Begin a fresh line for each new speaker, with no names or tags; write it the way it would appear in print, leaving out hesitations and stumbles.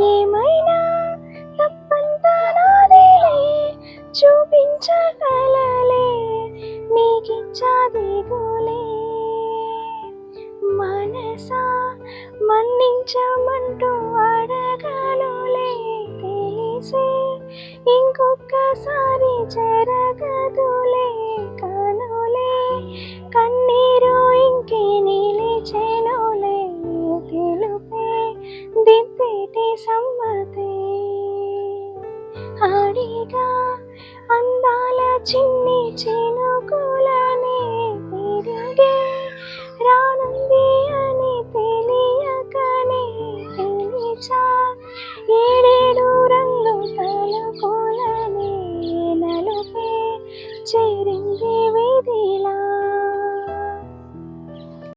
ఏమైనా తప్పంతా నాదేలే, చూపించగలలే నీకిచ్చా దిగులే. మనసా మన్నించమంటూ అడగనులే, తెలిసే ఇంకొక్కసారి జరగదులే. కనులే కన్నీరు ఇంకే నిలిచెనులే, తెలుపే దిద్దేటి సమ్మతే. అడిగా అందాల చిన్ని చినుకులనే, తిరిగే రానుంది అని తెలియకనే పిలిచా. ఏడేడు రంగు తలుపులనే నలుపే చెరి